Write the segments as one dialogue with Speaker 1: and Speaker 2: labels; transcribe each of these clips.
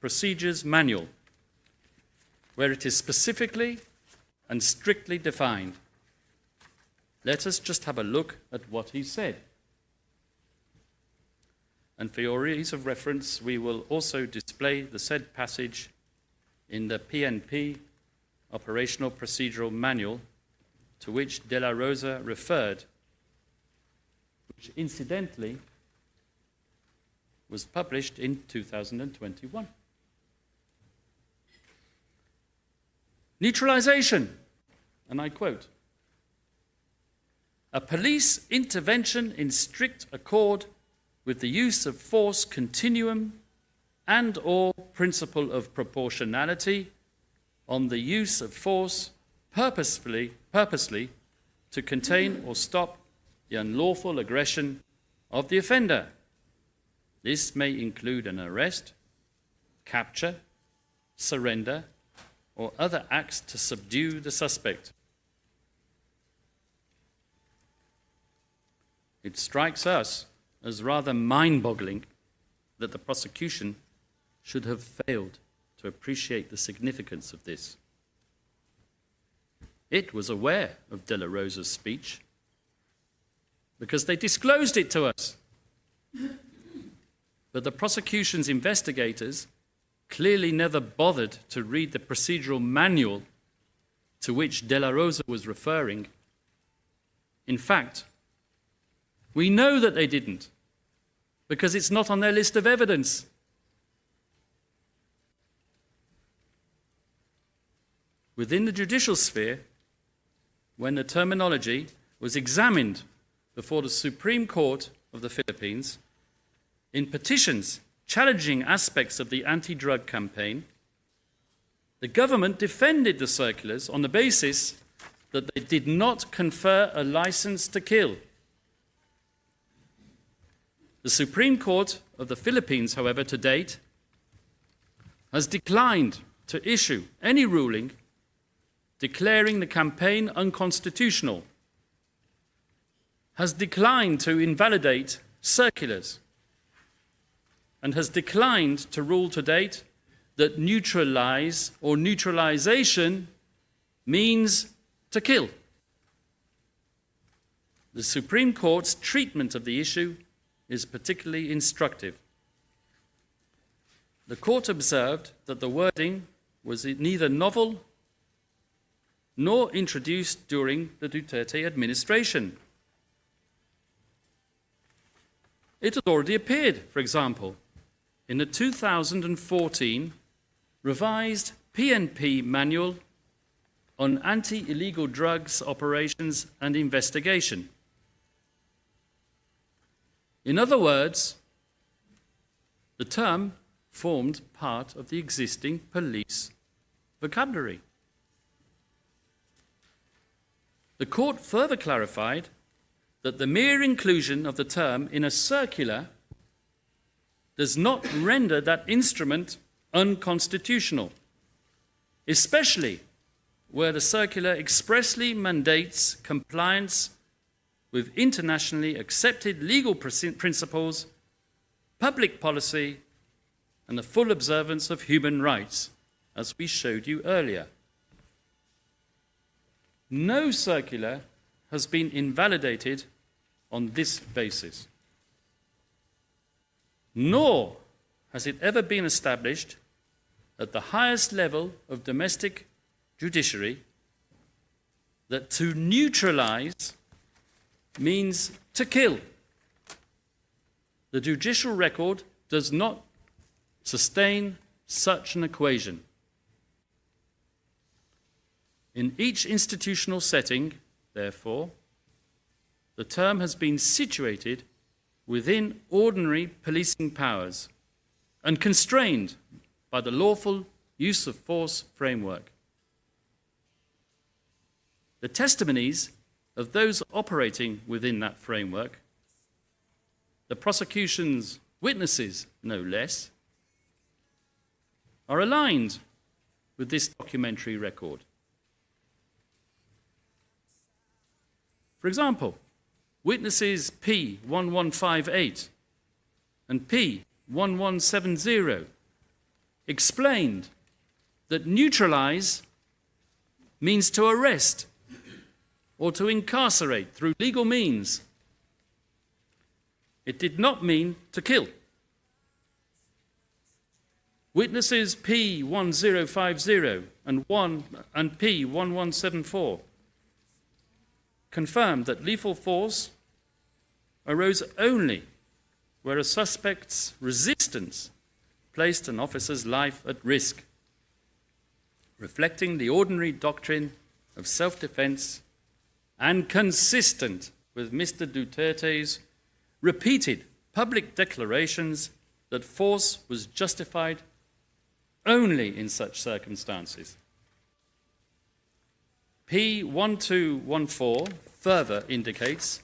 Speaker 1: Procedures Manual, where it is specifically and strictly defined. Let us just have a look at what he said. And for your ease of reference, we will also display the said passage in the PNP Operational Procedural Manual to which De La Rosa referred, which incidentally was published in 2021. Neutralization, and I quote, "A police intervention in strict accord with the use of force continuum and/or principle of proportionality on the use of force purposely to contain or stop the unlawful aggression of the offender. This may include an arrest, capture, surrender, or other acts to subdue the suspect." It strikes us as rather mind-boggling that the prosecution should have failed to appreciate the significance of this. It was aware of De La Rosa's speech because they disclosed it to us. But the prosecution's investigators clearly never bothered to read the procedural manual to which De La Rosa was referring. In fact, we know that they didn't, because it's not on their list of evidence. Within the judicial sphere, when the terminology was examined before the Supreme Court of the Philippines, in petitions challenging aspects of the anti-drug campaign, the government defended the circulars on the basis that they did not confer a license to kill. The Supreme Court of the Philippines, however, to date, has declined to issue any ruling declaring the campaign unconstitutional, has declined to invalidate circulars, and has declined to rule to date that neutralize or neutralization means to kill. The Supreme Court's treatment of the issue is particularly instructive. The court observed that the wording was neither novel nor introduced during the Duterte administration. It had already appeared, for example, in the 2014 revised PNP Manual on Anti-Illegal Drugs Operations and Investigation. In other words, the term formed part of the existing police vocabulary. The court further clarified that the mere inclusion of the term in a circular does not render that instrument unconstitutional, especially where the circular expressly mandates compliance with internationally accepted legal principles, public policy, and the full observance of human rights, as we showed you earlier. No circular has been invalidated on this basis, nor has it ever been established at the highest level of domestic judiciary that to neutralize means to kill. The judicial record does not sustain such an equation. In each institutional setting, therefore, the term has been situated within ordinary policing powers and constrained by the lawful use of force framework. The testimonies of those operating within that framework, the prosecution's witnesses no less, are aligned with this documentary record. For example, witnesses P1158 and P1170 explained that neutralize means to arrest or to incarcerate through legal means. It did not mean to kill. Witnesses P1050 and P1174 confirmed that lethal force arose only where a suspect's resistance placed an officer's life at risk, reflecting the ordinary doctrine of self-defense and consistent with Mr. Duterte's repeated public declarations that force was justified only in such circumstances. P1214 further indicates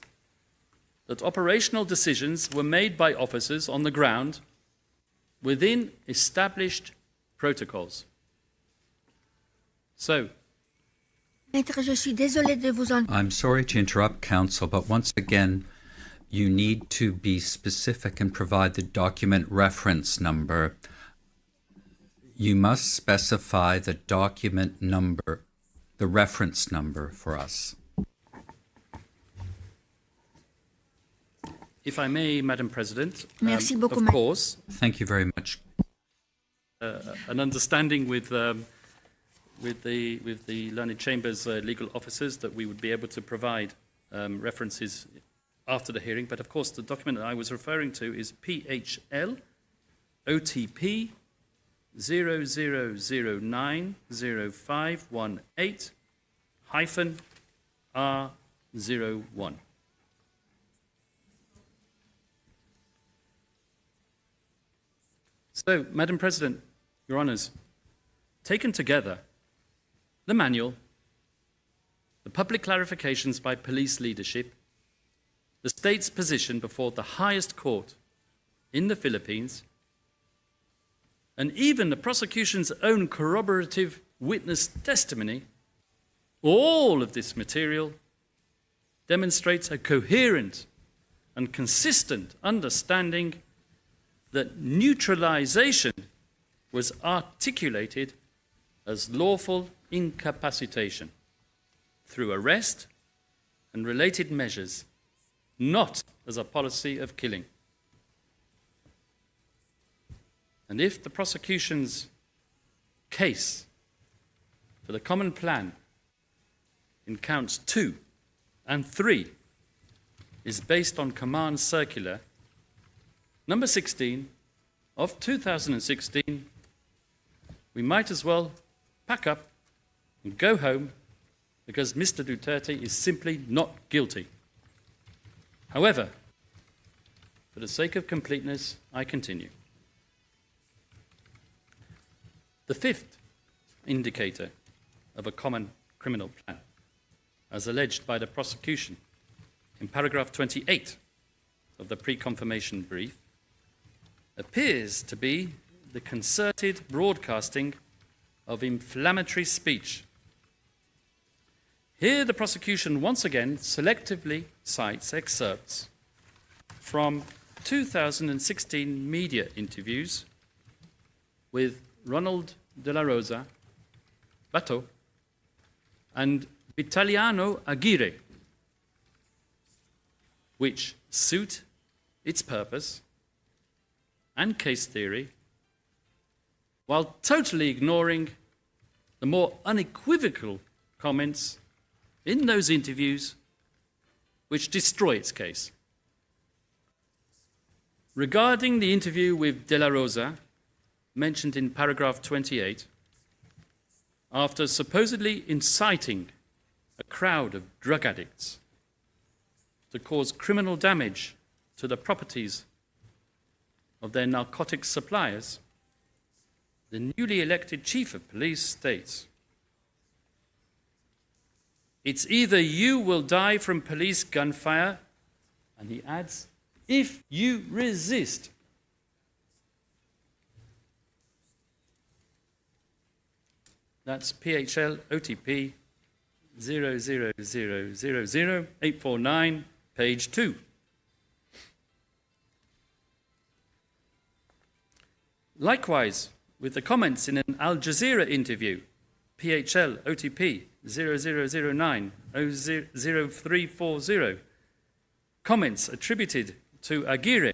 Speaker 1: that operational decisions were made by officers on the ground within established protocols. So,
Speaker 2: I'm sorry to interrupt, counsel, but once again, you need to be specific and provide the document reference number. You must specify the document number, the reference number for us.
Speaker 1: If I may, Madam President,
Speaker 3: Merci beaucoup,
Speaker 1: of course,
Speaker 2: Thank you very much.
Speaker 1: an understanding with the Learned Chamber's legal officers that we would be able to provide references after the hearing. But of course, the document that I was referring to is PHL OTP 00090518-R01. So, Madam President, Your Honours, taken together, the manual, the public clarifications by police leadership, the state's position before the highest court in the Philippines, and even the prosecution's own corroborative witness testimony, all of this material demonstrates a coherent and consistent understanding that neutralization was articulated as lawful incapacitation through arrest and related measures, not as a policy of killing. And if the prosecution's case for the common plan in counts 2 and 3 is based on Command Circular number 16 of 2016, we might as well pack up and go home because Mr. Duterte is simply not guilty. However, for the sake of completeness, I continue. The fifth indicator of a common criminal plan, as alleged by the prosecution in paragraph 28 of the pre-confirmation brief, appears to be the concerted broadcasting of inflammatory speech. Here the prosecution once again selectively cites excerpts from 2016 media interviews with Ronald De La Rosa, Bato, and Vitaliano Aguirre, which suit its purpose and case theory, while totally ignoring the more unequivocal comments in those interviews which destroy its case. Regarding the interview with De La Rosa, mentioned in paragraph 28, after supposedly inciting a crowd of drug addicts to cause criminal damage to the properties of their narcotics suppliers, the newly elected chief of police states, "It's either you will die from police gunfire," and he adds, "if you resist." That's PHL OTP 00000849, page 2. Likewise, with the comments in an Al Jazeera interview, PHL OTP 0009 0340, comments attributed to Aguirre,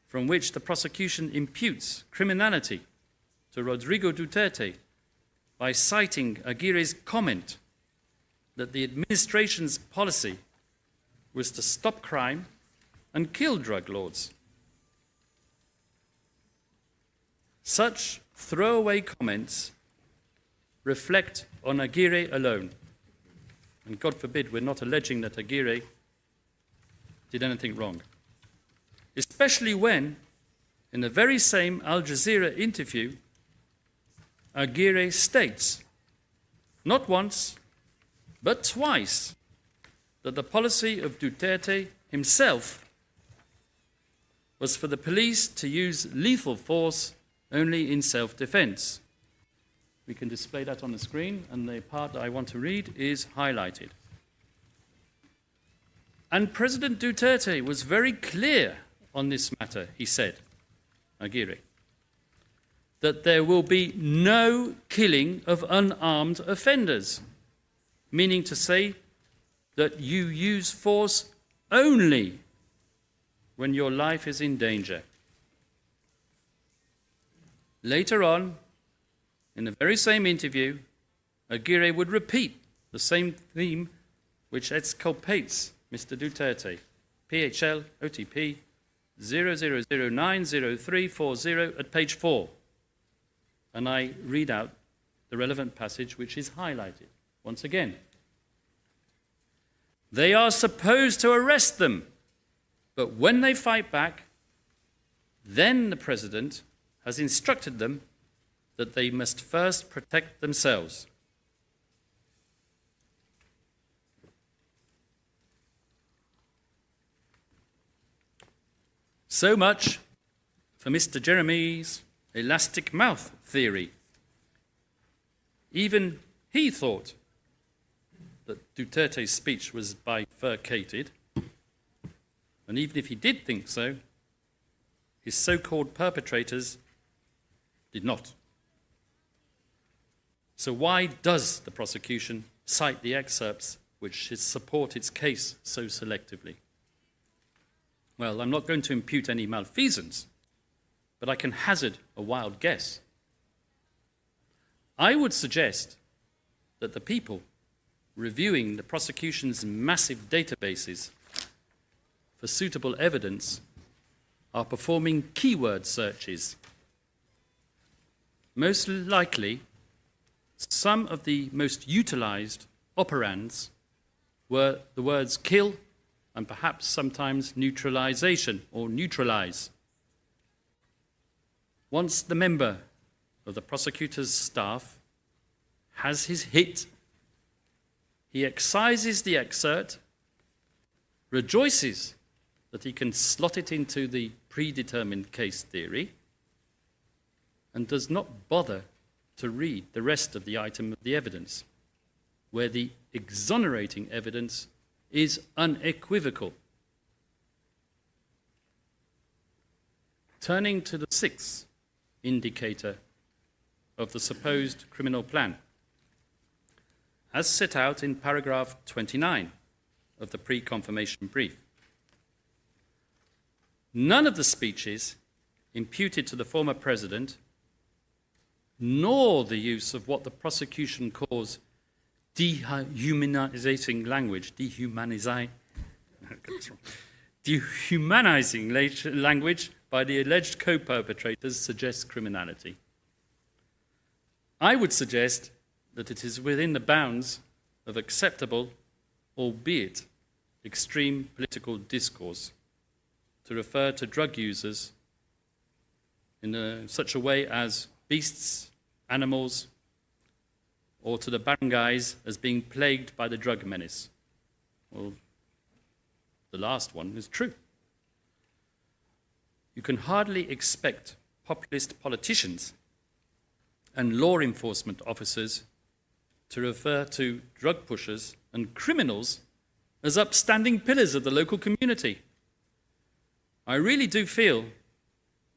Speaker 1: from which the prosecution imputes criminality to Rodrigo Duterte by citing Aguirre's comment that the administration's policy was to stop crime and kill drug lords. Such throwaway comments reflect on Aguirre alone. And God forbid we're not alleging that Aguirre did anything wrong. Especially when, in the very same Al Jazeera interview, Aguirre states, not once, but twice, that the policy of Duterte himself was for the police to use lethal force only in self-defense. We can display that on the screen, and the part that I want to read is highlighted. And President Duterte was very clear on this matter, he said, Aguirre, that there will be no killing of unarmed offenders, meaning to say that you use force only when your life is in danger. Later on, in the very same interview, Aguirre would repeat the same theme which exculpates Mr. Duterte, PHL OTP 00090340 at page 4. And I read out the relevant passage which is highlighted once again. They are supposed to arrest them, but when they fight back, then the president has instructed them that they must first protect themselves. So much for Mr. Jeremy's elastic mouth theory. Even he thought that Duterte's speech was bifurcated, and even if he did think so, his so-called perpetrators did not. So why does the prosecution cite the excerpts which support its case so selectively? Well, I'm not going to impute any malfeasance, but I can hazard a wild guess. I would suggest that the people reviewing the prosecution's massive databases for suitable evidence are performing keyword searches. Most likely, some of the most utilized operands were the words kill and perhaps sometimes neutralization or neutralize. Once the member of the prosecutor's staff has his hit, he excises the excerpt, rejoices that he can slot it into the predetermined case theory, and does not bother to read the rest of the item of the evidence, where the exonerating evidence is unequivocal. Turning to the sixth indicator of the supposed criminal plan, as set out in paragraph 29 of the pre-confirmation brief. None of the speeches imputed to the former president, nor the use of what the prosecution calls dehumanizing language, dehumanizing language by the alleged co-perpetrators suggests criminality. I would suggest that it is within the bounds of acceptable, albeit extreme political discourse, to refer to drug users in such a way as beasts, animals, or to the barangays as being plagued by the drug menace. Well, the last one is true. You can hardly expect populist politicians and law enforcement officers to refer to drug pushers and criminals as upstanding pillars of the local community. I really do feel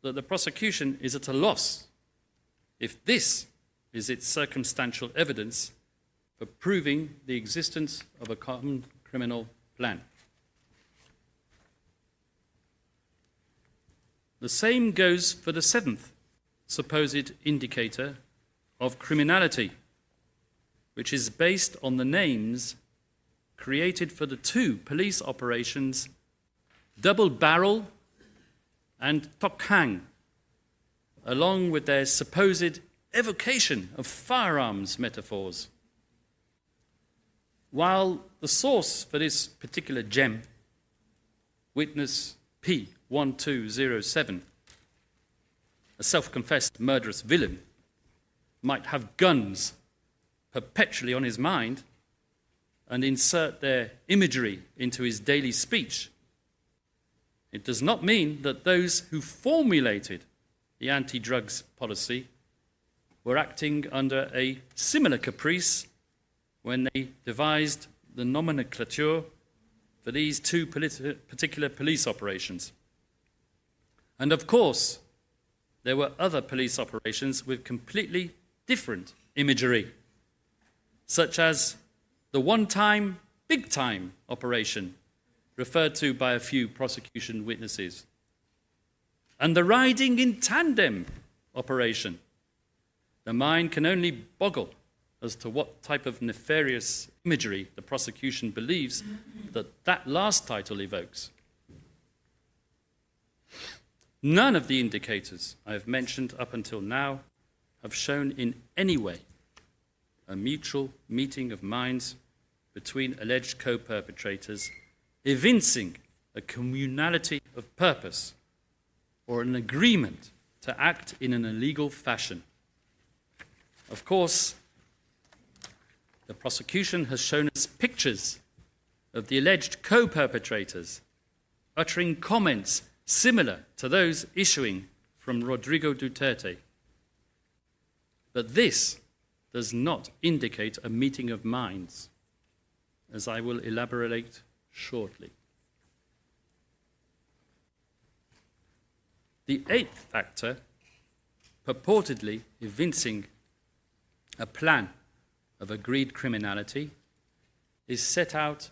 Speaker 1: that the prosecution is at a loss if this is its circumstantial evidence for proving the existence of a common criminal plan. The same goes for the seventh supposed indicator of criminality, which is based on the names created for the two police operations Double Barrel and Tokhang, along with their supposed evocation of firearms metaphors. While the source for this particular gem, witness P1207, a self-confessed murderous villain, might have guns perpetually on his mind and insert their imagery into his daily speech, it does not mean that those who formulated the anti-drugs policy were acting under a similar caprice when they devised the nomenclature for these two particular police operations. And of course, there were other police operations with completely different imagery, such as the one-time, big-time operation referred to by a few prosecution witnesses, and the riding in tandem operation. The mind can only boggle as to what type of nefarious imagery the prosecution believes that last title evokes. None of the indicators I have mentioned up until now have shown in any way a mutual meeting of minds between alleged co-perpetrators, evincing a communality of purpose or an agreement to act in an illegal fashion. Of course, the prosecution has shown us pictures of the alleged co-perpetrators uttering comments similar to those issuing from Rodrigo Duterte. But this does not indicate a meeting of minds, as I will elaborate shortly. The eighth factor, purportedly evincing a plan of agreed criminality, is set out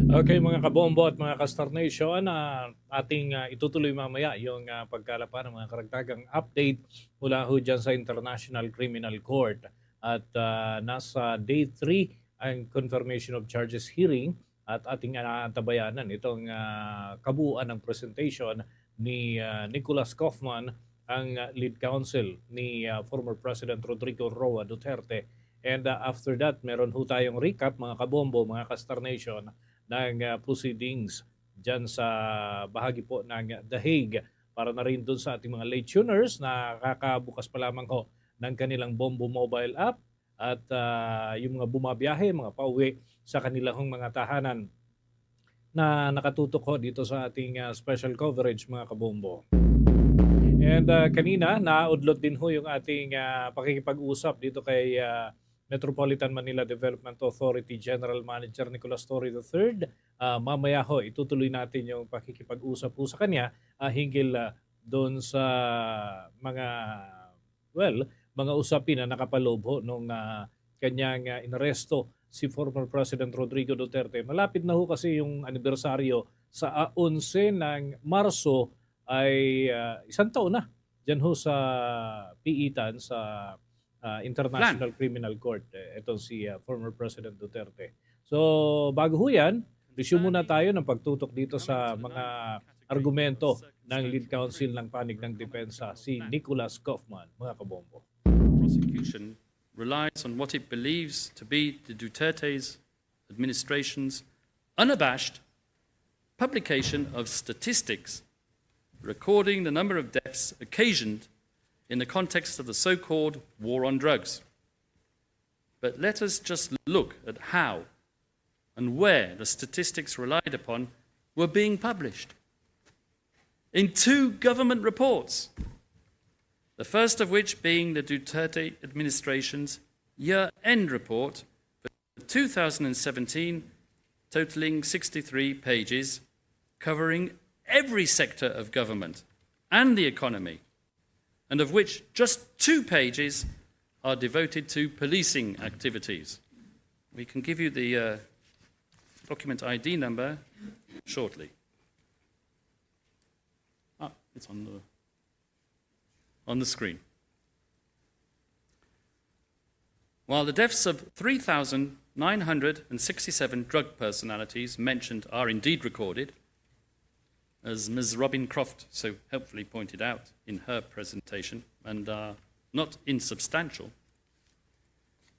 Speaker 3: Okay mga kabombo at mga ka-Star Nation, ating itutuloy mamaya yung pagkalapa ng mga karagdagang update mula ho dyan sa International Criminal Court. At nasa Day 3 ang Confirmation of Charges hearing at ating tabayanan itong kabuuan ng presentation ni Nicholas Kaufman, ang lead counsel ni former President Rodrigo Roa Duterte. And after that, meron ho tayong recap mga kabombo, mga ka-Star Nation, ng proceedings dyan sa bahagi po ng The Hague, para na rin dun sa ating mga late tuners na kakabukas pa lamang ho ng kanilang Bombo mobile app at yung mga bumabiyahe, mga pauwi sa kanilang mga tahanan na nakatutok ho dito sa ating special coverage mga kabombo. And kanina, naudlot din ho yung ating pakikipag-usap dito kay Metropolitan Manila Development Authority General Manager Nicolas Torre III. Mamaya ho, itutuloy natin yung pakikipag-usap po sa kanya hinggil doon sa mga usapin na nakapaloob ho nung kanyang inaresto si former President Rodrigo Duterte. Malapit na ho kasi yung anibersaryo sa 11 ng Marso ay isang taon na dyan ho sa piitan sa International Criminal Court, itong si former President Duterte. So bago ho yan, resume muna tayo ng pagtutok dito sa mga argumento ng lead counsel ng panig ng depensa, si Nicholas Kaufman, mga kabombo.
Speaker 1: Prosecution relies on what it believes to be the Duterte's administration's unabashed publication of statistics recording the number of deaths occasioned in the context of the so-called war on drugs. But let us just look at how and where the statistics relied upon were being published. in 2 government reports, the first of which being the Duterte administration's year-end report for 2017, totaling 63 pages, covering every sector of government and the economy, and of which just 2 pages are devoted to policing activities. We can give you the document ID number shortly. It's on the screen. While the deaths of 3,967 drug personalities mentioned are indeed recorded, as Ms. Robin Croft so helpfully pointed out in her presentation, and are not insubstantial,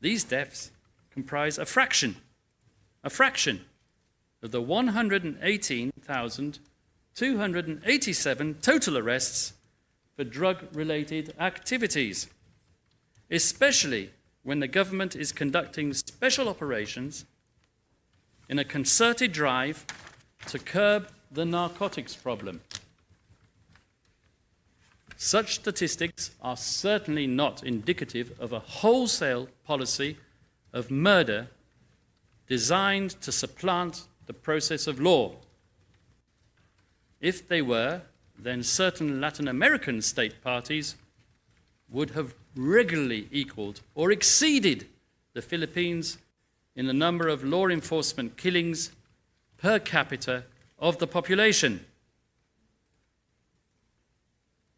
Speaker 1: these deaths comprise a fraction of the 118,287 total arrests for drug-related activities, especially when the government is conducting special operations in a concerted drive to curb the narcotics problem. Such statistics are certainly not indicative of a wholesale policy of murder designed to supplant the process of law. If they were, then certain Latin American state parties would have regularly equaled or exceeded the Philippines in the number of law enforcement killings per capita of the population.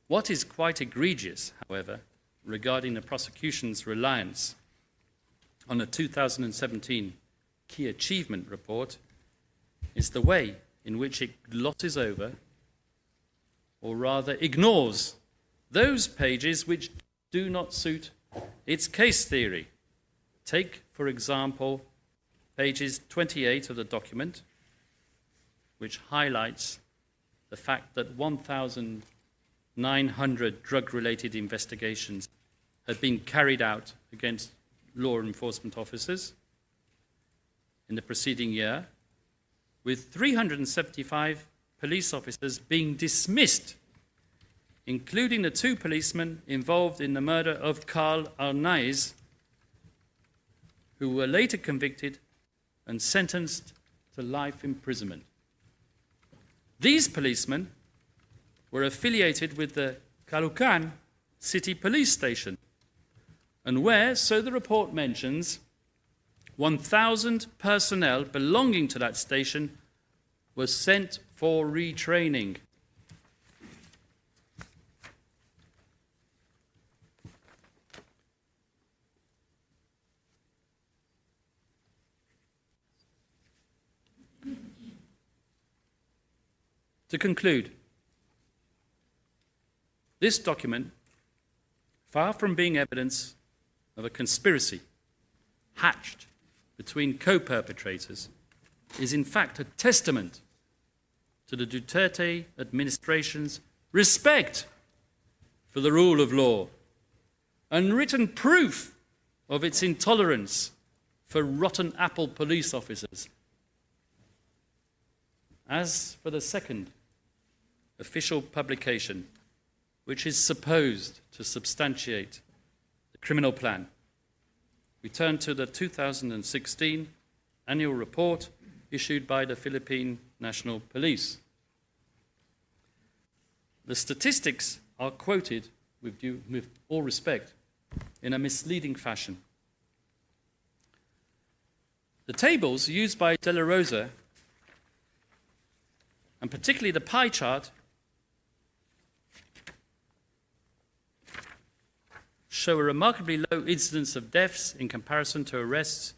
Speaker 1: What is quite egregious, however, regarding the prosecution's reliance on a 2017 Key Achievement Report is the way in which it glosses over, or rather ignores, those pages which do not suit its case theory. Take, for example, pages 28 of the document, which highlights the fact that 1,900 drug-related investigations had been carried out against law enforcement officers in the preceding year, with 375 police officers being dismissed, including the 2 policemen involved in the murder of Carl Arnaiz, who were later convicted and sentenced to life imprisonment. These policemen were affiliated with the Caloocan City Police Station, and where, so the report mentions, 1,000 personnel belonging to that station were sent for retraining. To conclude, this document, far from being evidence of a conspiracy hatched between co-perpetrators, is in fact a testament to the Duterte administration's respect for the rule of law, unwritten proof of its intolerance for rotten apple police officers. As for the second official publication, which is supposed to substantiate the criminal plan, we turn to the 2016 annual report issued by the Philippine National Police. The statistics are quoted, with all respect, in a misleading fashion. The tables used by De La Rosa, and particularly the pie chart, show a remarkably low incidence of deaths in comparison to arrests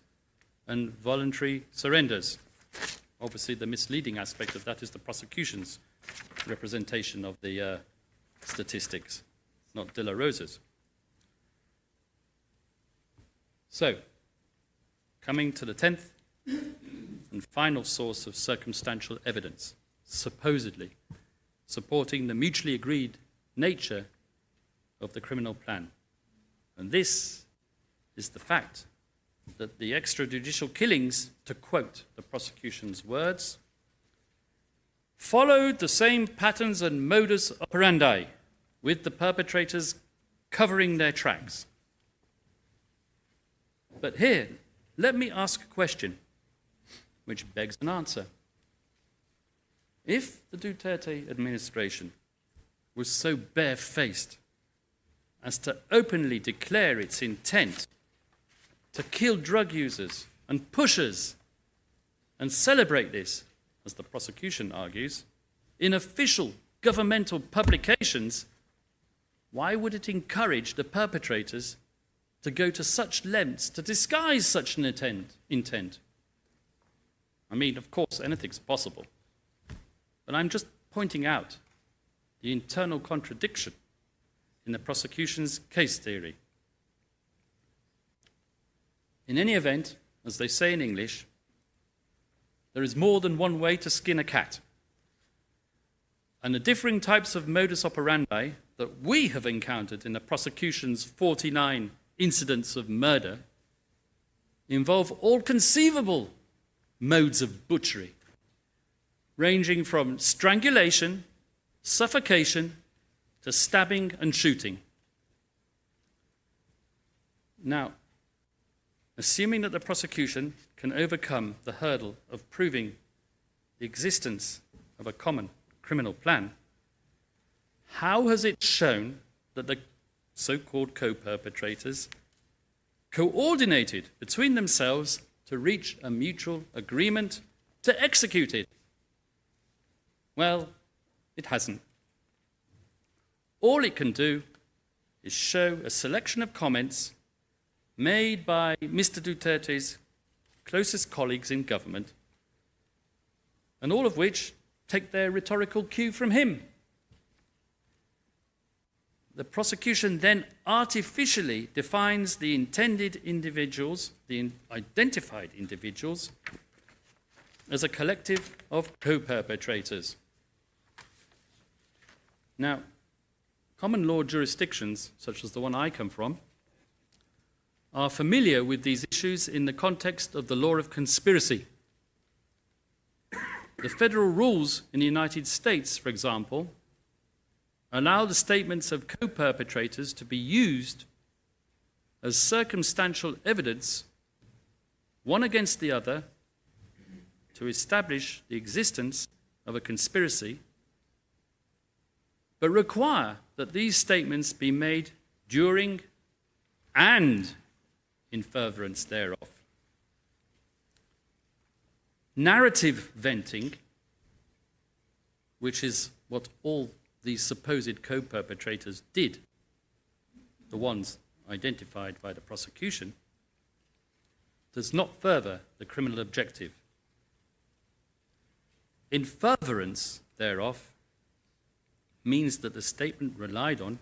Speaker 1: and voluntary surrenders. Obviously, the misleading aspect of that is the prosecution's representation of the statistics, not De La Rosa's. So, coming to the 10th and final source of circumstantial evidence, supposedly supporting the mutually agreed nature of the criminal plan. And this is the fact that the extrajudicial killings, to quote the prosecution's words, followed the same patterns and modus operandi, with the perpetrators covering their tracks. But here, let me ask a question which begs an answer. If the Duterte administration was so barefaced as to openly declare its intent to kill drug users and pushers and celebrate this, as the prosecution argues, in official governmental publications, why would it encourage the perpetrators to go to such lengths to disguise such an intent? I mean, of course, anything's possible. But I'm just pointing out the internal contradiction in the prosecution's case theory. In any event, as they say in English, there is more than one way to skin a cat. And the differing types of modus operandi that we have encountered in the prosecution's 49 incidents of murder involve all conceivable modes of butchery, ranging from strangulation, suffocation, to stabbing and shooting. Now, assuming that the prosecution can overcome the hurdle of proving the existence of a common criminal plan, how has it shown that the so-called co-perpetrators coordinated between themselves to reach a mutual agreement to execute it? Well, it hasn't. All it can do is show a selection of comments made by Mr. Duterte's closest colleagues in government, and all of which take their rhetorical cue from him. The prosecution then artificially defines the intended individuals, the identified individuals, as a collective of co-perpetrators. Now, common law jurisdictions, such as the one I come from, are familiar with these issues in the context of the law of conspiracy. The federal rules in the United States, for example, allow the statements of co-perpetrators to be used as circumstantial evidence, one against the other, to establish the existence of a conspiracy, but require that these statements be made during and in furtherance thereof. Narrative venting, which is what all these supposed co-perpetrators did, the ones identified by the prosecution, does not further the criminal objective. In furtherance thereof means that the statement relied on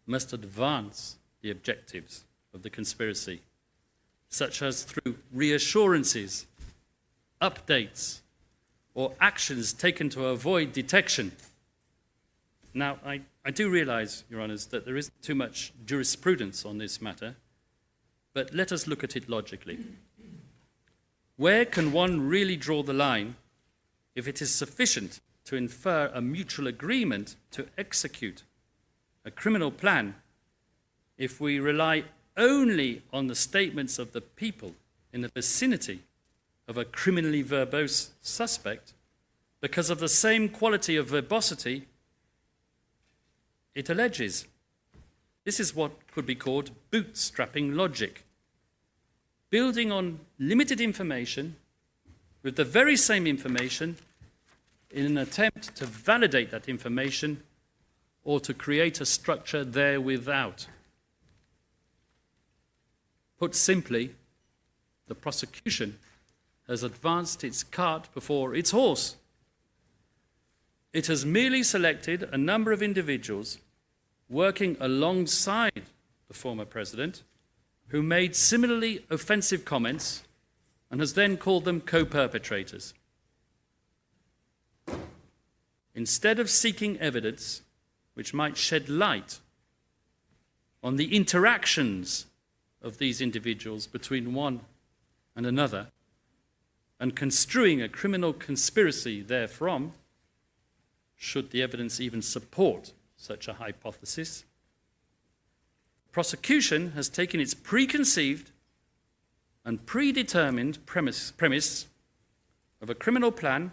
Speaker 1: must advance the objectives of the conspiracy, such as through reassurances, updates, or actions taken to avoid detection. Now, I do realize, Your Honours, that there isn't too much jurisprudence on this matter, but let us look at it logically. Where can one really draw the line if it is sufficient to infer a mutual agreement to execute a criminal plan if we rely only on the statements of the people in the vicinity of a criminally verbose suspect because of the same quality of verbosity it alleges? This is what could be called bootstrapping logic, building on limited information with the very same information in an attempt to validate that information or to create a structure there without. Put simply, the prosecution has advanced its cart before its horse. It has merely selected a number of individuals working alongside the former president who made similarly offensive comments and has then called them co-perpetrators. Instead of seeking evidence which might shed light on the interactions of these individuals between one and another, and construing a criminal conspiracy therefrom, should the evidence even support such a hypothesis. Prosecution has taken its preconceived and predetermined premise of a criminal plan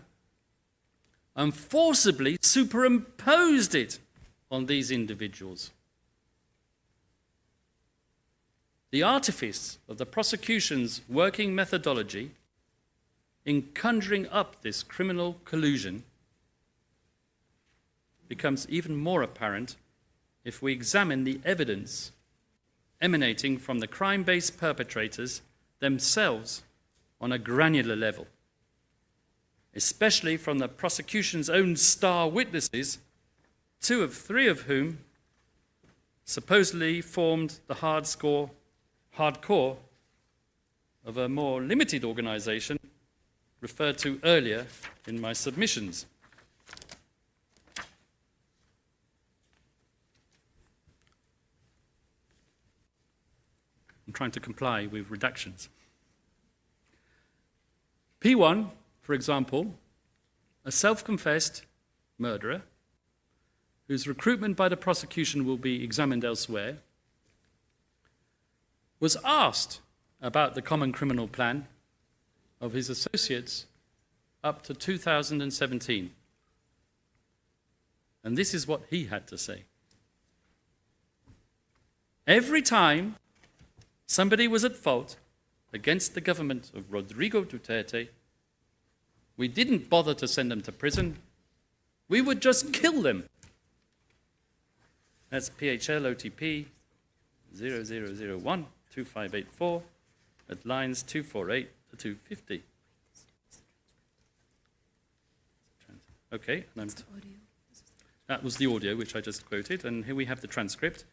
Speaker 1: and forcibly superimposed it on these individuals. The artifice of the prosecution's working methodology in conjuring up this criminal collusion becomes even more apparent if we examine the evidence emanating from the crime-based perpetrators themselves on a granular level, especially from the prosecution's own star witnesses, 2 of 3 of whom supposedly formed the hardcore of a more limited organization referred to earlier in my submissions. I'm trying to comply with redactions. P1, for example, a self-confessed murderer whose recruitment by the prosecution will be examined elsewhere, was asked about the common criminal plan of his associates up to 2017. And this is what he had to say. Every time somebody was at fault against the government of Rodrigo Duterte, we didn't bother to send them to prison. We would just kill them. That's PHL OTP 0001 2584 at lines 248 to 250. Okay, that was the audio which I just quoted, and here we have the transcript.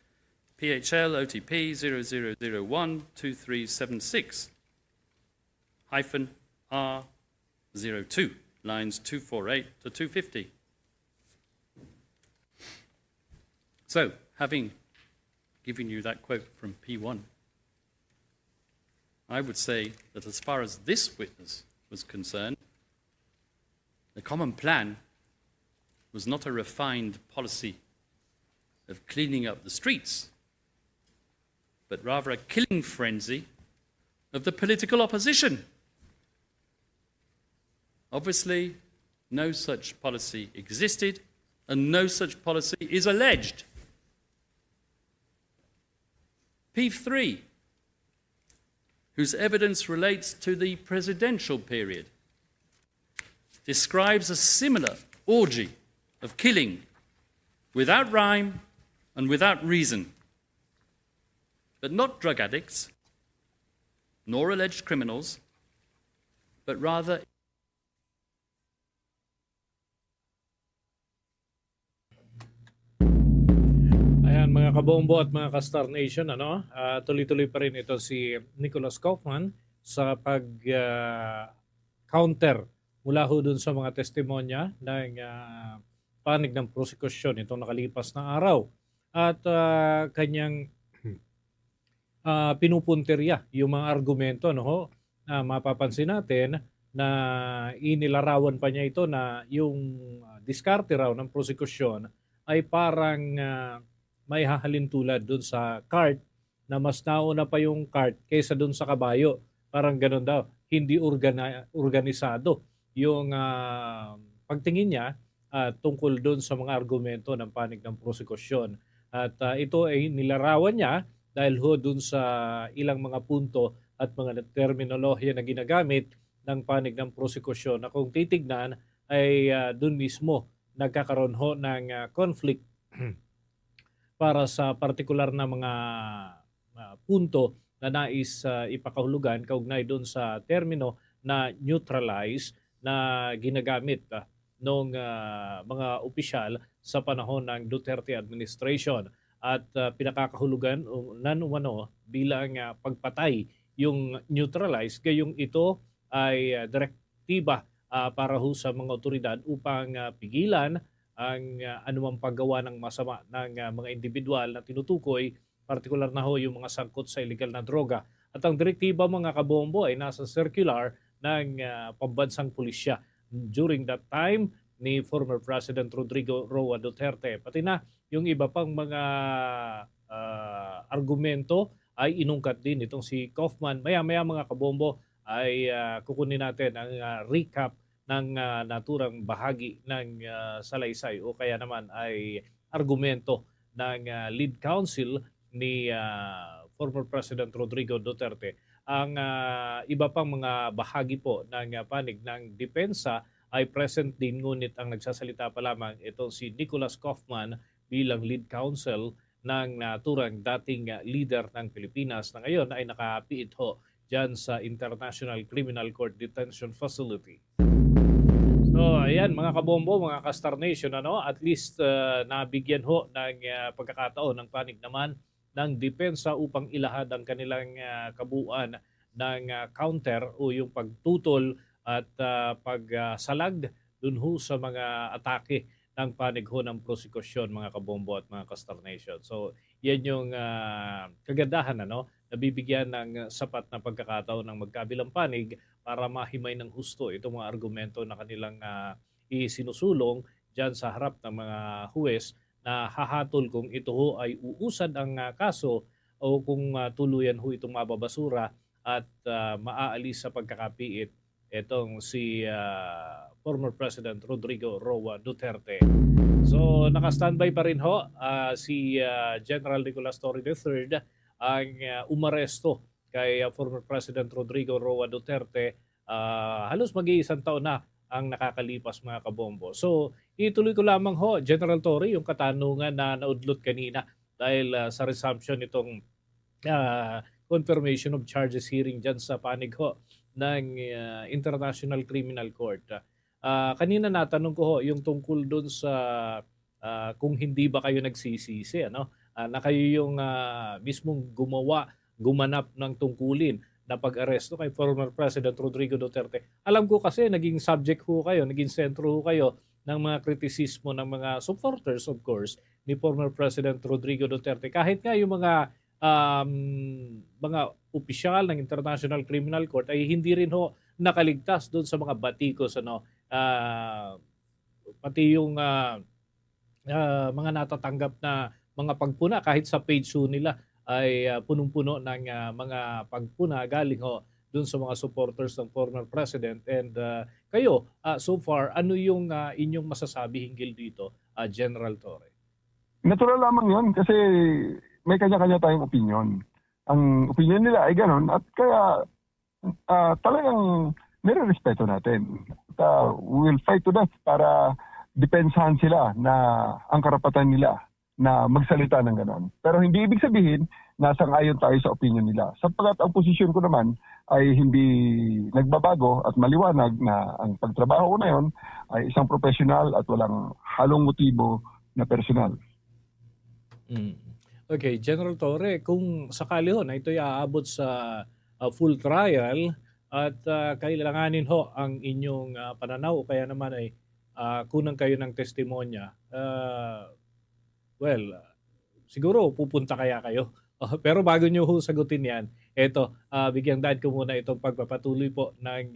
Speaker 1: PHL OTP 0001 2376 hyphen R02, lines 248 to 250. So, having given you that quote from P1, I would say that as far as this witness was concerned, the common plan was not a refined policy of cleaning up the streets, but rather a killing frenzy of the political opposition. Obviously, no such policy existed, and no such policy is alleged. P3, whose evidence relates to the presidential period, describes a similar orgy of killing without rhyme and without reason, but not drug addicts, nor alleged criminals, but rather
Speaker 3: Ayan mga kabombo at mga ka-Star Nation, tuloy-tuloy pa rin ito si Nicholas Kaufman sa pag-counter mula ho dun sa mga testimonya ng panig ng prosekusyon itong nakalipas na araw. At kanyang pinupuntirya yung mga argumento, mapapansin natin na inilarawan pa niya ito na yung diskarte raw ng prosekusyon ay parang may hahalin tulad dun sa cart na mas nauna pa yung cart kaysa dun sa kabayo. Parang ganun daw. Hindi organisado yung pagtingin niya tungkol dun sa mga argumento ng panig ng prosekusyon. At ito ay nilarawan niya dahil ho dun sa ilang mga punto at mga terminolohiya na ginagamit ng panig ng prosekusyon na kung titignan ay dun mismo nagkakaroon ho ng conflict para sa partikular na mga punto na nais ipakahulugan kaugnay doon sa termino na neutralize na ginagamit ng mga opisyal sa panahon ng Duterte administration at pinakakahulugan nanumano bilang pagpatay yung neutralize gayong ito ay direktiba para ho sa mga otoridad upang pigilan ang anumang paggawa ng masama ng mga individual na tinutukoy, partikular na ho yung mga sangkot sa illegal na droga. At ang direktiba mga kabombo ay nasa circular ng pambansang pulisya. During that time, ni former President Rodrigo Roa Duterte. Pati na yung iba pang mga argumento ay inungkat din itong si Kaufman. Maya-maya mga kabombo ay kukunin natin ang recap ng naturang bahagi ng salaysay o kaya naman ay argumento ng lead counsel ni former President Rodrigo Duterte. Ang iba pang mga bahagi po ng panig ng depensa ay present din, ngunit ang nagsasalita pa lamang itong si Nicholas Kaufman bilang lead counsel ng naturang dating leader ng Pilipinas na ngayon ay nakapiit ho dyan sa International Criminal Court Detention Facility. So ayan mga kabombo, mga Kastar Nation, at least nabigyan ho ng pagkakataon ng panig naman ng depensa upang ilahad ang kanilang kabuuan ng counter o yung pagtutol at pagsalag dun ho sa mga atake ng panig ho ng prosekusyon, mga kabombo at mga Kastar Nation. So yan yung kagandahan nabibigyan ng sapat na pagkakataon ng magkabilang panig para mahimay ng husto itong mga argumento na kanilang isinusulong dyan sa harap ng mga huwes na hahatol kung ito ho ay uusad ang kaso o kung tuluyan ho itong mababasura at maaalis sa pagkakapiit itong si former President Rodrigo Roa Duterte. So naka-standby pa rin ho si General Nicolas Torre III ang umaresto kay former President Rodrigo Roa Duterte. Halos mag-iisang taon na ang nakakalipas, mga kabombo. So ituloy ko lamang ho, General Torre, yung katanungan na naudlot kanina dahil sa resumption itong confirmation of charges hearing dyan sa panig ho ng International Criminal Court. Kanina natanong ko ho yung tungkol doon sa kung hindi ba kayo nagsisisi, na kayo yung mismong gumanap ng tungkulin na pag-aresto kay former President Rodrigo Duterte. Alam ko kasi naging subject ho kayo, naging sentro ho kayo ng mga kritisismo ng mga supporters, of course, ni former President Rodrigo Duterte. Kahit nga yung mga opisyal ng International Criminal Court ay hindi rin ho nakaligtas doon sa mga batikos, pati yung mga natatanggap na mga pagpuna kahit sa page 2 nila ay punong-puno ng mga pagpuna galing ho dun sa mga supporters ng former president. And kayo, so far, ano yung inyong masasabi hinggil dito, General Torre?
Speaker 4: Natural lamang yun kasi may kanya-kanya tayong opinion. Ang opinion nila ay ganon at kaya talagang nire-respeto natin. We will fight to death para depensahan sila na ang karapatan nila na magsalita ng ganon. Pero hindi ibig sabihin na sang-ayon tayo sa opinion nila. Sapagkat ang posisyon ko naman ay hindi nagbabago at maliwanag na ang pagtrabaho ko na yon ay isang professional at walang halong motibo na personal.
Speaker 3: Okay, General Torre, kung sakali ho na ito'y aabot sa full trial at kailanganin ho ang inyong pananaw o kaya naman ay kunang kayo ng testimonya, siguro pupunta kaya kayo. Pero bago nyo ho sagutin yan, eto, bigyan daan ko muna itong pagpapatuloy po ng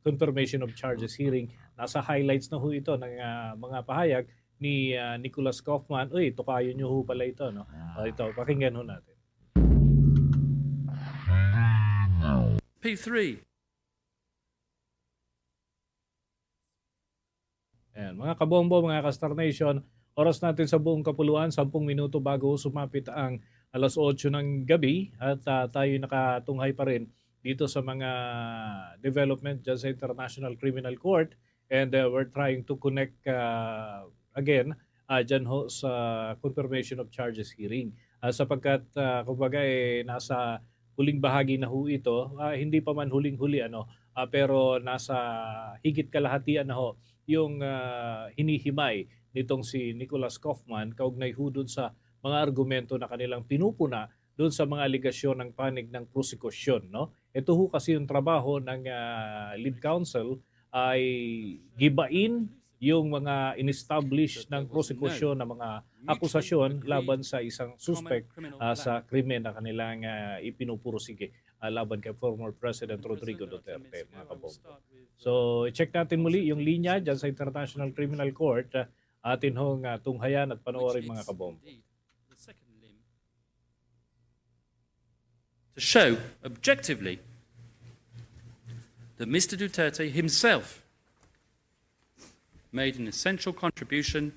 Speaker 3: confirmation of charges hearing. Nasa highlights na ho ito ng mga pahayag ni Nicholas Kaufman. Uy, tukayo nyo ho pala ito, no? Ito, pakinggan ho natin.
Speaker 1: P3.
Speaker 3: Ayan, mga kabombo, mga Kastar Nation, oras natin sa buong kapuluan, 10 minuto bago sumapit ang alas 8 ng gabi at tayo nakatunghay pa rin dito sa mga development dyan sa International Criminal Court, and we're trying to connect again dyan ho sa confirmation of charges hearing. Sapagkat kumbaga nasa huling bahagi na ho ito, hindi pa man huling-huli pero nasa higit kalahatian na ho yung hinihimay nitong si Nicholas Kaufman kaugnay ho dun sa mga argumento na kanilang pinupuna dun sa mga aligasyon ng panig ng prosekusyon. Ito ho kasi yung trabaho ng lead counsel ay gibain yung mga in-establish ng prosekusyon na mga akusasyon laban sa isang suspect sa krimen na kanilang ipinupursige. laban kay former President Rodrigo Duterte, mga kabombo. So, check natin muli yung linya dyan sa International Criminal Court. Atin hong tunghayan at panoorin, mga kabombo.
Speaker 1: The second limb to show objectively that Mr. Duterte himself made an essential contribution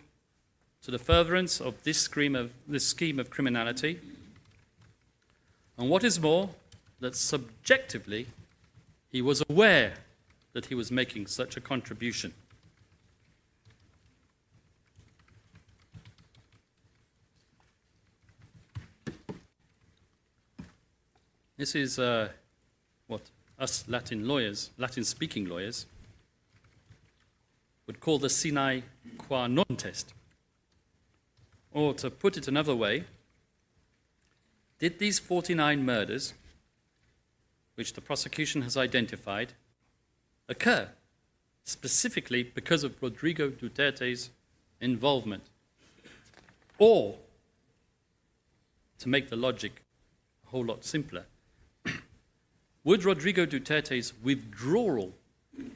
Speaker 1: to the furtherance of this scheme of criminality, and what is more, that subjectively he was aware that he was making such a contribution. This is what us Latin-speaking lawyers, would call the sine qua non test. Or to put it another way, did these 49 murders, which the prosecution has identified, occur specifically because of Rodrigo Duterte's involvement? Or, to make the logic a whole lot simpler, would Rodrigo Duterte's withdrawal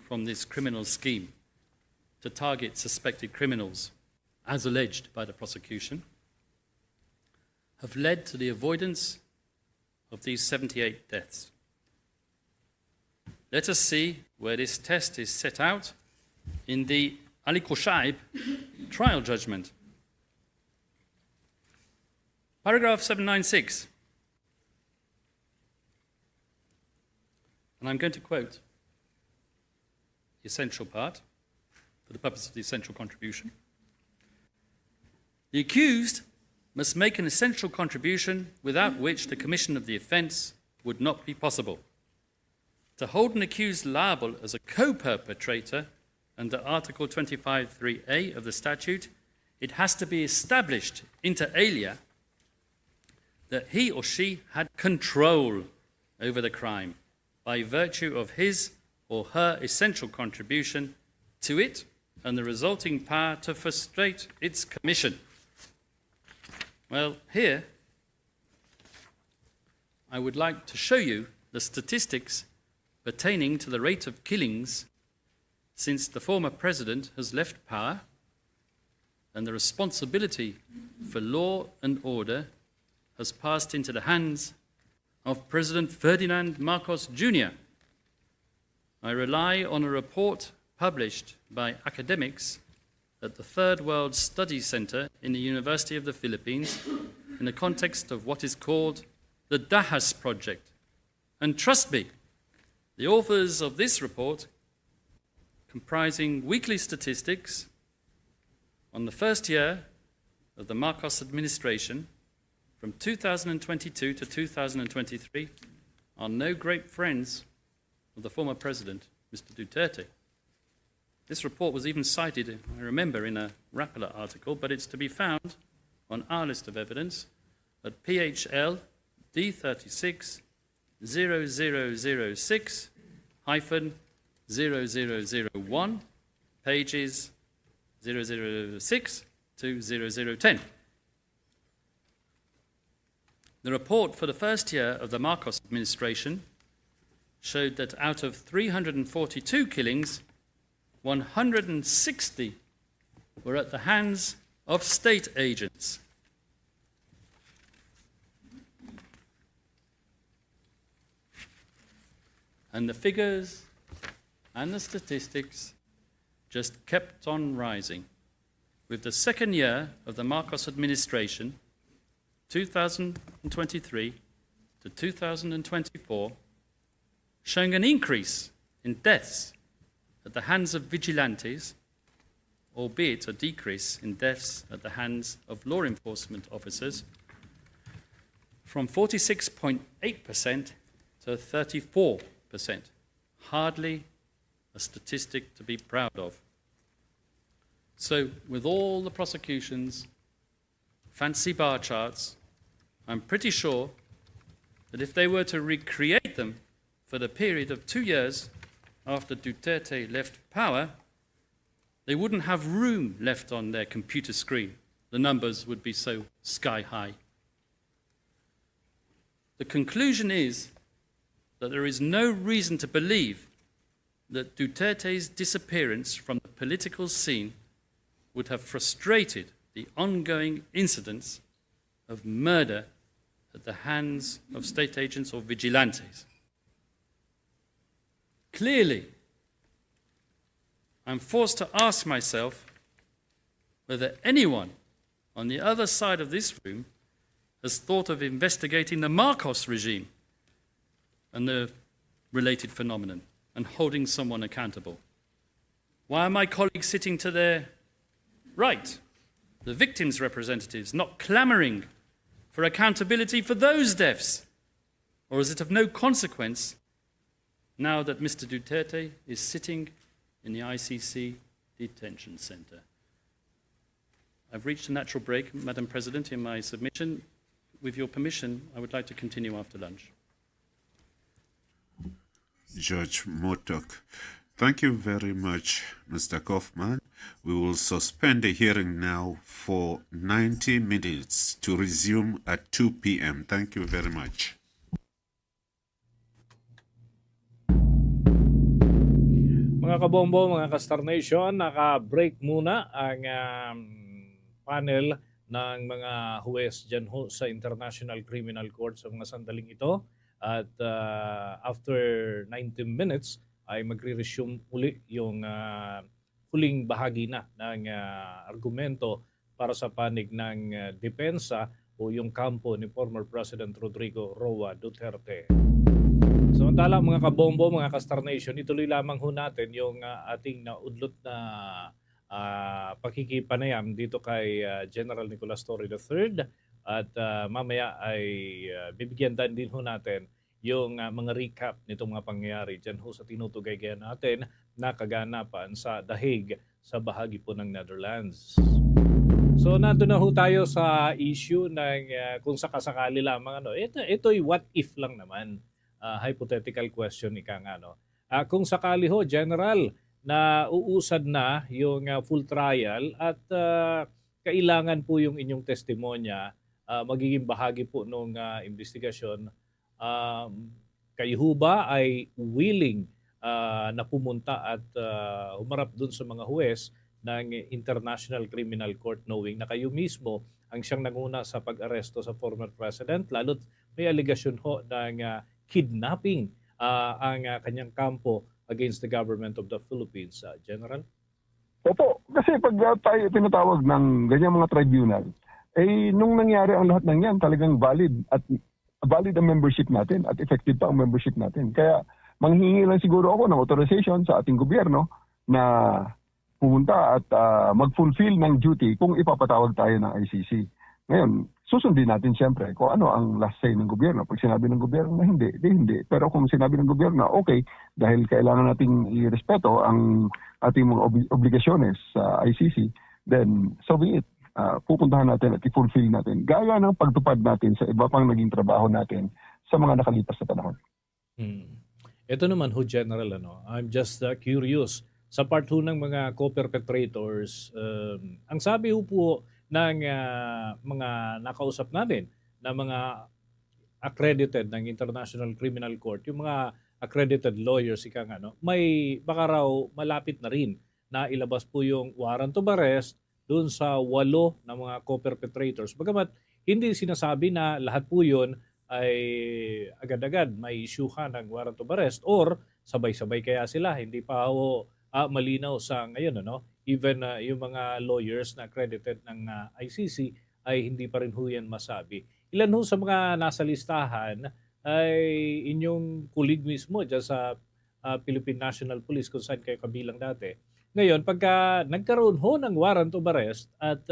Speaker 1: from this criminal scheme to target suspected criminals, as alleged by the prosecution, have led to the avoidance of these 78 deaths? Let us see where this test is set out in the Ali Koshaib trial judgment. Paragraph 796. And I'm going to quote the essential part for the purpose of the essential contribution. The accused must make an essential contribution without which the commission of the offence would not be possible. To hold an accused liable as a co-perpetrator under Article 25(3)(a) of the statute, it has to be established inter alia that he or she had control over the crime by virtue of his or her essential contribution to it and the resulting power to frustrate its commission. Well, here I would like to show you the statistics pertaining to the rate of killings since the former president has left power and the responsibility for law and order has passed into the hands of President Ferdinand Marcos Jr. I rely on a report published by academics at the Third World Studies Center in the University of the Philippines in the context of what is called the Dahas Project. And trust me, the authors of this report, comprising weekly statistics on the first year of the Marcos administration from 2022 to 2023, are no great friends of the former president, Mr. Duterte. This report was even cited, I remember, in a Rappler article, but it's to be found on our list of evidence at PHL D36 0006-0001, pages 0006 to 0010. The report for the first year of the Marcos administration showed that out of 342 killings, 160 were at the hands of state agents. And the figures and the statistics just kept on rising, with the second year of the Marcos administration, 2023 to 2024, showing an increase in deaths at the hands of vigilantes, albeit a decrease in deaths at the hands of law enforcement officers, from 46.8% to 34%. Hardly a statistic to be proud of. So, with all the prosecution's fancy bar charts, I'm pretty sure that if they were to recreate them for the period of 2 years after Duterte left power, they wouldn't have room left on their computer screen. The numbers would be so sky high. The conclusion is that there is no reason to believe that Duterte's disappearance from the political scene would have frustrated the ongoing incidents of murder at the hands of state agents or vigilantes. Clearly, I'm forced to ask myself whether anyone on the other side of this room has thought of investigating the Marcos regime and the related phenomenon and holding someone accountable. Why are my colleagues sitting to their right, the victims' representatives, not clamoring for accountability for those deaths? Or is it of no consequence now that Mr. Duterte is sitting in the ICC detention center? I've reached a natural break, Madam President, in my submission. With your permission, I would like to continue after lunch.
Speaker 5: Judge Motok. Thank you very much, Mr. Kaufman. We will suspend the hearing now for 90 minutes to resume at 2 p.m. Thank you very much.
Speaker 3: Mga kabombo, mga ka-Star Nation, naka-break muna ang panel ng mga huwes dyan ho sa International Criminal Court sa mga sandaling ito. At after 90 minutes ay magre-resume uli yung huling bahagi na ng argumento para sa panig ng depensa o yung kampo ni former President Rodrigo Roa Duterte. Samantala mga kabombo, mga ka-Star Nation, ituloy lamang ho natin yung ating naudlot na pakikipanayam dito kay General Nicolas Torre III at mamaya ay bibigyan din ho natin yung mga recap nitong mga pangyayari dyan ho sa tinutugay-gaya natin na kaganapan sa The Hague sa bahagi po ng Netherlands. So nandun na ho tayo sa issue ng kung sakasakali lamang ito'y what if lang naman. Hypothetical question ika nga kung sakali ho, General, na uusad na yung full trial at kailangan po yung inyong testimonya magiging bahagi po ng investigasyon. Kayo ho ba ay willing na pumunta at humarap dun sa mga huwes ng International Criminal Court knowing na kayo mismo ang siyang nanguna sa pag-aresto sa former president, lalo't may aligasyon ho ng kidnapping ang kanyang kampo against the government of the Philippines, General?
Speaker 4: Opo, kasi pag tayo tinatawag ng ganyang mga tribunal, nung nangyari ang lahat ng yan, talagang valid ang membership natin at effective pa ang membership natin. Kaya manghihingi lang siguro ako ng authorization sa ating gobyerno na pumunta at mag-fulfill ng duty kung ipapatawag tayo ng ICC. Ngayon, susundin natin siyempre kung ano ang last say ng gobyerno. Pag sinabi ng gobyerno na hindi, hindi. Pero kung sinabi ng gobyerno na okay, dahil kailangan nating irespeto ang ating mga obligasyones sa ICC, then so be it. Pupuntahan natin at i-fulfill natin. Gaya ng pagtupad natin sa iba pang naging trabaho natin sa mga nakalipas na panahon.
Speaker 3: Ito naman ho, General, I'm just curious. Sa part ho ng mga co-perpetrators, ang sabi ho po ng mga nakausap natin na mga accredited ng International Criminal Court, yung mga accredited lawyers, may baka raw malapit na rin na ilabas po yung warrant of arrest doon sa 8 na mga co-perpetrators. Bagamat hindi sinasabi na lahat po yun ay agad-agad may isyuhan ng warrant of arrest or sabay-sabay kaya sila. Hindi pa ho malinaw sa ngayon. Even yung mga lawyers na accredited ng ICC ay hindi pa rin ho yan masabi. Ilan ho sa mga nasa listahan ay inyong kulig mismo dyan sa Philippine National Police kung saan kayo kabilang dati. Ngayon, pagka nagkaroon ho ng warrant of arrest at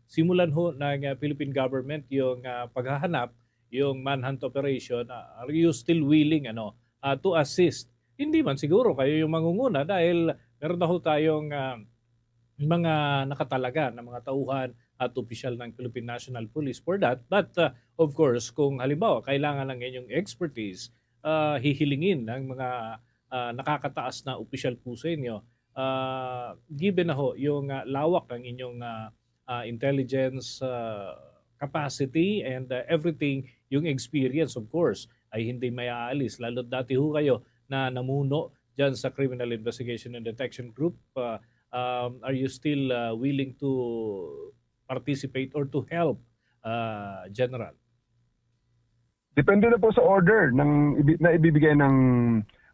Speaker 3: simulan ho ng Philippine government yung paghahanap, yung manhunt operation, are you still willing to assist? Hindi man siguro kayo yung mangunguna dahil meron na ho tayong mga nakatalaga na mga tauhan at opisyal ng Philippine National Police for that. But of course, kung halimbawa kailangan ng inyong expertise, hihilingin ng mga nakakataas na opisyal po sa inyo, given na ho yung lawak ng inyong intelligence capacity and everything, yung experience of course ay hindi mayaalis. Lalo dati ho kayo na namuno dyan sa Criminal Investigation and Detection Group. Are you still willing to participate or to help, General?
Speaker 4: Depende na po sa order na ibibigay ng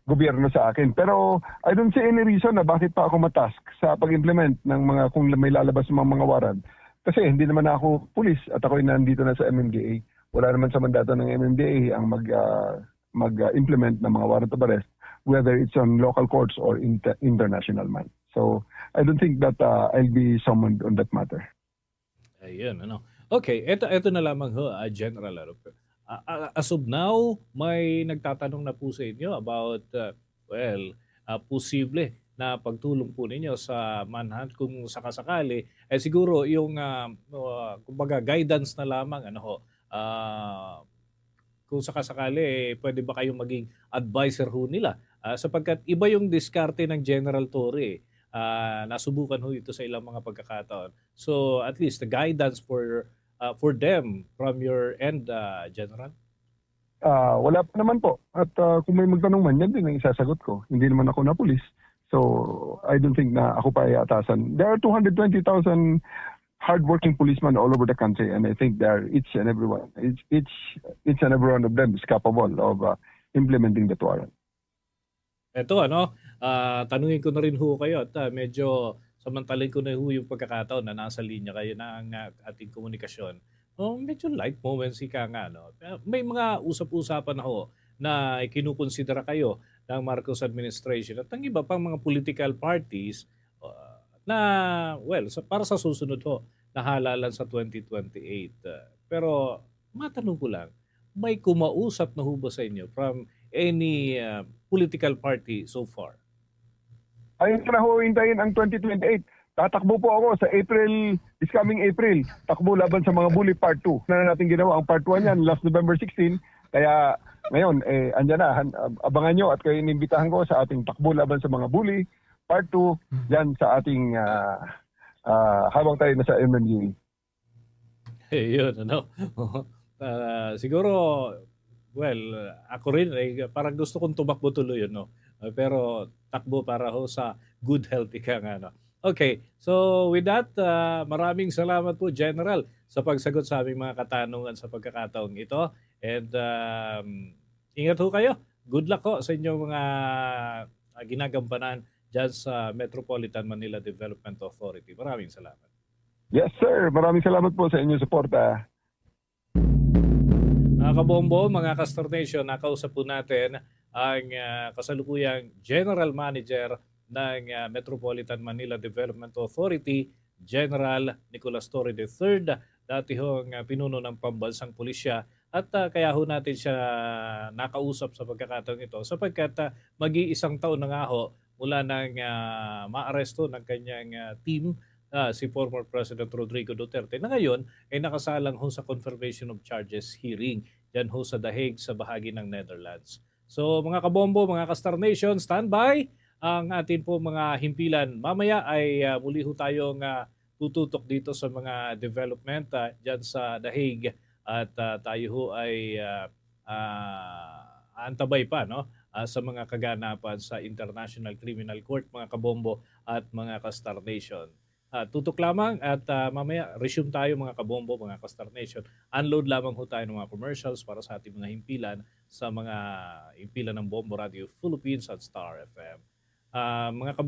Speaker 4: gobyerno sa akin. Pero I don't see any reason na bakit pa ako matask sa pag-implement ng mga kung may lalabas ng mga warrant. Kasi hindi naman ako pulis at ako nandito na sa MMDA. Wala naman sa mandato ng MMDA ang mag-implement ng mga warrant of arrest, whether it's on local courts or international man. So I don't think that I'll be summoned on that matter.
Speaker 3: Ayun, ano. Okay, ito na lamang ho, General. As of now, may nagtatanong na po sa inyo about, posible na pagtulong po ninyo sa manhunt kung sakasakali. Siguro yung, kumbaga, guidance na lamang, kung sakasakali, pwede ba kayong maging advisor ho nila? Sapagkat iba yung diskarte ng General Torre. Nasubukan ho ito sa ilang mga pagkakataon. So at least the guidance for them from your end, General?
Speaker 4: Wala pa naman po. At kung may magtanong man, yan din ang isasagot ko. Hindi naman ako na pulis. So I don't think na ako pa ay atasan. There are 220,000 hardworking policemen all over the country, and I think each and every one of them is capable of implementing that warrant.
Speaker 3: Ito, tanungin ko na rin ho kayo at medyo samantalin ko na ho yung pagkakataon na nasa linya kayo ng ating komunikasyon. Medyo light moments ika nga. May mga usap-usapan na ho na kinukonsidera kayo ng Marcos administration at ng iba pang mga political parties na, para sa susunod ho, na halalan sa 2028. Pero matanong ko lang, may kumausap na ho ba sa inyo from any political party so far?
Speaker 4: Ayun na ho, hintayin ang 2028. Tatakbo po ako sa this coming April. Takbo laban sa mga bully part 2. Na natin ginawa ang part 1 yan last November 16. Kaya ngayon, andyan na. Abangan nyo at kayo inimbitahan ko sa ating takbo laban sa mga bully part 2 yan sa ating habang tayo na sa MMDA.
Speaker 3: Yun, siguro, ako rin, parang gusto kong tumakbo tuloy, pero takbo para ho sa good health, ika nga, Okay, so with that, maraming salamat po, General, sa pagsagot sa aming mga katanungan sa pagkakataong ito. And ingat ho kayo. Good luck ho sa inyong mga ginagampanan dyan sa Metropolitan Manila Development Authority. Maraming salamat.
Speaker 4: Yes, sir. Maraming salamat po sa inyong suporta.
Speaker 3: Mga kabombo, mga Castor Nation, nakausap po natin ang kasalukuyang General Manager ng Metropolitan Manila Development Authority, General Nicolas Torre III, dati hong pinuno ng pambansang pulisya. At kaya ho natin siya nakausap sa pagkakataong ito sapagkat mag-iisang taon na nga ho mula nang maaresto ng kanyang team, si former President Rodrigo Duterte, na ngayon ay nakasalang ho sa confirmation of charges hearing dyan ho sa The Hague sa bahagi ng Netherlands. So mga kabombo, mga Castor Nation, standby ang atin po mga himpilan. Mamaya ay muli ho tayong tututok dito sa mga development dyan sa The Hague at tayo ho ay antabay pa sa mga kaganapan sa International Criminal Court, mga kabombo at mga Castor Nation. Tutok lamang at mamaya resume tayo, mga kabombo, mga Castor Nation. Unload lamang ho tayo ng mga commercials para sa ating mga himpilan sa mga himpilan ng Bombo Radio Philippines at Star FM. Mga